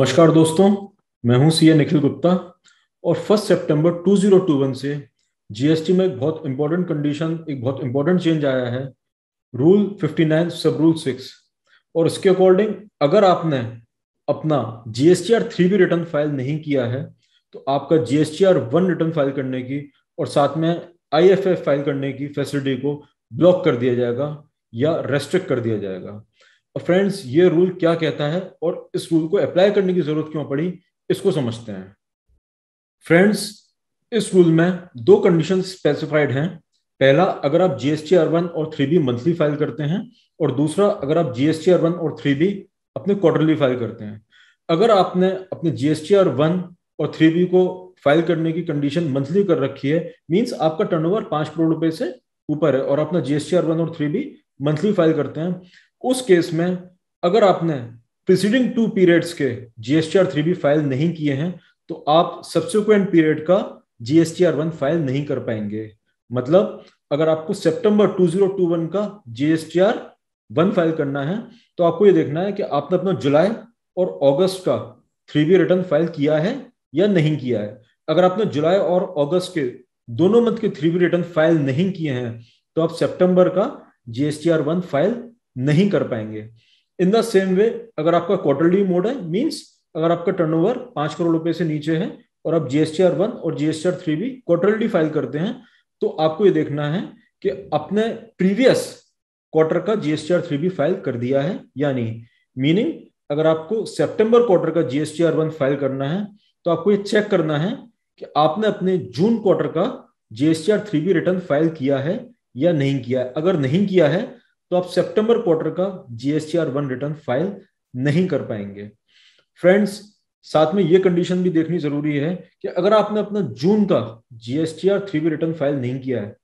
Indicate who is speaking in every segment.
Speaker 1: नमस्कार दोस्तों, मैं हूं सीए निखिल गुप्ता। और 1 सितंबर 2021 से जीएसटी में एक बहुत इंपॉर्टेंट कंडीशन, एक बहुत इंपॉर्टेंट चेंज आया है, रूल 59 सब रूल 6। और उसके अकॉर्डिंग अगर आपने अपना जीएसटीआर 3 भी रिटर्न फाइल नहीं किया है तो आपका जीएसटीआर 1 रिटर्न फाइल करने की और साथ में आईएफएफ फाइल करने की फैसिलिटी को ब्लॉक कर दिया जाएगा या रेस्ट्रिक्ट कर दिया जाएगा। और फ्रेंड्स, ये रूल क्या कहता है और इस रूल को अप्लाई करने की जरूरत क्यों पड़ी, इसको समझते हैं। फ्रेंड्स, इस रूल में दो कंडीशन स्पेसिफाइड हैं। पहला, अगर आप जीएसटीआर 1 और 3B मंथली फाइल करते हैं, और दूसरा, अगर आप जीएसटीआर 1 और 3B अपने क्वार्टरली फाइल करते हैं। अगर आपने अपने जीएसटीआर 1 और 3B को फाइल करने की कंडीशन मंथली कर रखी है, मींस आपका टर्नओवर 5 करोड़ रुपए से ऊपर है और अपना जीएसटीआर 1 और 3B मंथली फाइल करते हैं, उस केस में अगर आपने प्रीसीडिंग 2 पीरियड्स के जीएसटीआर 3B फाइल नहीं किए हैं तो आप सब्सिक्वेंट पीरियड का जीएसटीआर 1 फाइल नहीं कर पाएंगे। मतलब अगर आपको सितंबर 2021 का जीएसटीआर 1 फाइल करना है तो आपको ये देखना है कि आपने अपना जुलाई और अगस्त का 3B रिटर्न फाइल किया है या नहीं किया है। अगर आपने जुलाई और अगस्त के दोनों मंथ के 3B रिटर्न फाइल नहीं किए हैं तो आप सितंबर का जीएसटीआर 1 फाइल नहीं कर पाएंगे। इन द सेम वे, अगर आपका क्वार्टरली मोड है, मींस अगर आपका टर्नओवर 5 करोड़ रुपए से नीचे है और आप जीएसटीआर 1 और जीएसटीआर 3B क्वार्टरली फाइल करते हैं तो आपको ये देखना है कि अपने प्रीवियस क्वार्टर का जीएसटीआर 3B फाइल कर दिया है या नहीं। मीनिंग, अगर आपको सितंबर क्वार्टर का जीएसटीआर 1 फाइल करना है तो आपको ये चेक करना है कि आपने अपने जून क्वार्टर का जीएसटीआर 3B रिटर्न फाइल किया है या नहीं किया है। अगर नहीं किया है तो आप सितंबर क्वार्टर का जीएसटीआर 1 रिटर्न फाइल नहीं कर पाएंगे। फ्रेंड्स, साथ में ये कंडीशन भी देखनी जरूरी है कि अगर आपने अपना जून का जीएसटीआर 3B रिटर्न फाइल नहीं किया है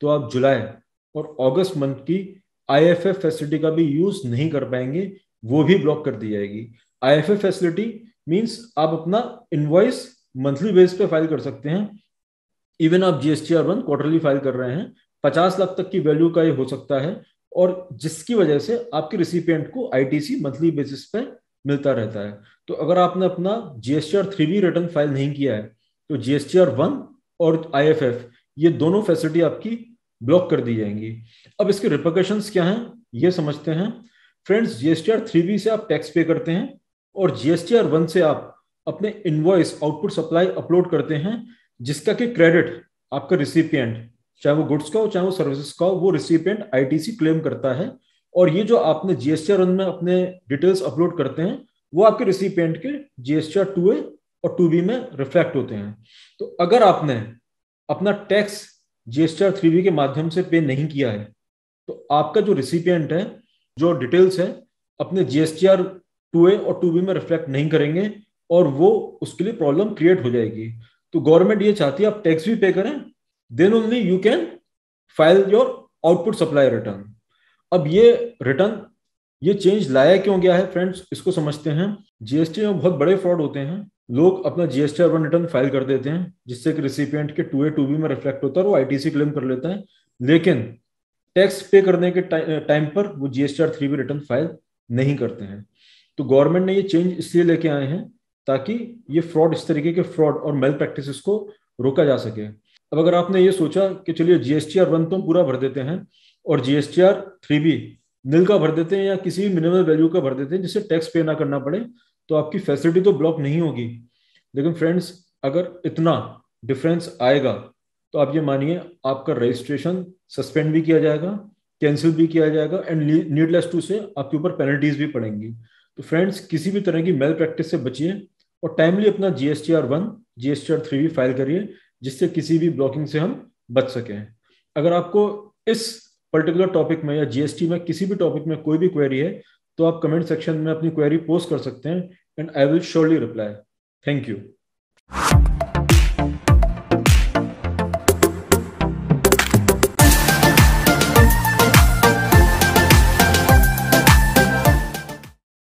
Speaker 1: तो आप जुलाई और अगस्त मंथ की आईएफएफ फैसिलिटी का भी यूज नहीं कर पाएंगे, वो भी ब्लॉक कर दी जाएगी। आईएफएफ फैसिलिटी मींस आप अपना इनवॉइस मंथली बेस पे फाइल कर सकते हैं। इवन आप जीएसटीआर 1 क्वार्टरली फाइल कर रहे हैं, 50 लाख तक की वैल्यू का ये हो सकता है, और जिसकी वजह से आपके रिसिपिएंट को आईटीसी मंथली बेसिस पे मिलता रहता है। तो अगर आपने अपना जीएसटीआर 3B रिटर्न फाइल नहीं किया है तो जीएसटीआर 1 और आईएफएफ ये दोनों फैसिलिटी आपकी ब्लॉक कर दी जाएंगी। अब इसके रिपरकशंस क्या हैं ये समझते हैं। फ्रेंड्स, जीएसटीआर 3B से आप टैक्स पे करते हैं और जीएसटीआर 1 से आप अपने इनवॉइस आउटपुट सप्लाई अपलोड करते हैं, जिसका कि क्रेडिट आपका रिसिपिएंट, चाहे वो गुड्स का हो चाहे वो सर्विसेज का हो, वो रिसिपिएंट आईटीसी क्लेम करता है। और ये जो आपने जीएसटीआर 1 में अपने डिटेल्स अपलोड करते हैं वो आपके रिसिपिएंट के जीएसटीआर 2A और 2B में रिफ्लेक्ट होते हैं। तो अगर आपने अपना टैक्स जीएसटीआर 3B के माध्यम से पे नहीं किया है तो आपका जो रिसिपिएंट है, जो डिटेल्स है, अपने जीएसटीआर 2A और 2B में रिफ्लेक्ट नहीं करेंगे और वो उसके लिए प्रॉब्लम क्रिएट हो जाएगी। तो गवर्नमेंट ये चाहती है आप टैक्स भी पे करें, then only you can file your output supply return. अब ये रिटर्न, ये चेंज लाया क्यों गया है फ्रेंड्स, इसको समझते हैं। जीएसटी में बहुत बड़े फ्रॉड होते हैं। लोग अपना जीएसटीआर 1 रिटर्न फाइल कर देते हैं जिससे कि रिसिपिएंट के 2A 2B में रिफ्लेक्ट होता है और वो आईटीसी क्लेम कर लेता है, लेकिन टैक्स पे करने के टाइम पर वो जीएसटीआर 3B रिटर्न फाइल नहीं करते हैं। तो गवर्नमेंट ने ये चेंज इसलिए लेके आए हैं ताकि ये फ्रॉड, इस तरीके के फ्रॉड और मेल प्रैक्टिसेस को रोका जा सके। अब अगर आपने ये सोचा कि चलिए जीएसटीआर 1 तो पूरा भर देते हैं और जीएसटीआर 3B नील का भर देते हैं या किसी भी मिनिमल वैल्यू का भर देते हैं जिससे टैक्स पे ना करना पड़े, तो आपकी फैसिलिटी तो ब्लॉक नहीं होगी। लेकिन फ्रेंड्स, अगर इतना डिफरेंस आएगा तो आप ये मानिए आपका रजिस्ट्रेशन सस्पेंड भी किया जाएगा, कैंसिल भी किया जाएगा, एंड नीडलेस टू से आपके ऊपर पेनल्टीज भी पड़ेंगी। तो फ्रेंड्स, किसी भी तरह की मेल प्रैक्टिस से बचिए और टाइमली अपना जीएसटीआर 1 जीएसटीआर 3B फाइल करिए जिससे किसी भी ब्लॉकिंग से हम बच सकें। अगर आपको इस पर्टिकुलर टॉपिक में या जीएसटी में किसी भी टॉपिक में कोई भी क्वेरी है तो आप कमेंट सेक्शन में अपनी क्वेरी पोस्ट कर सकते हैं and I will surely reply. Thank you.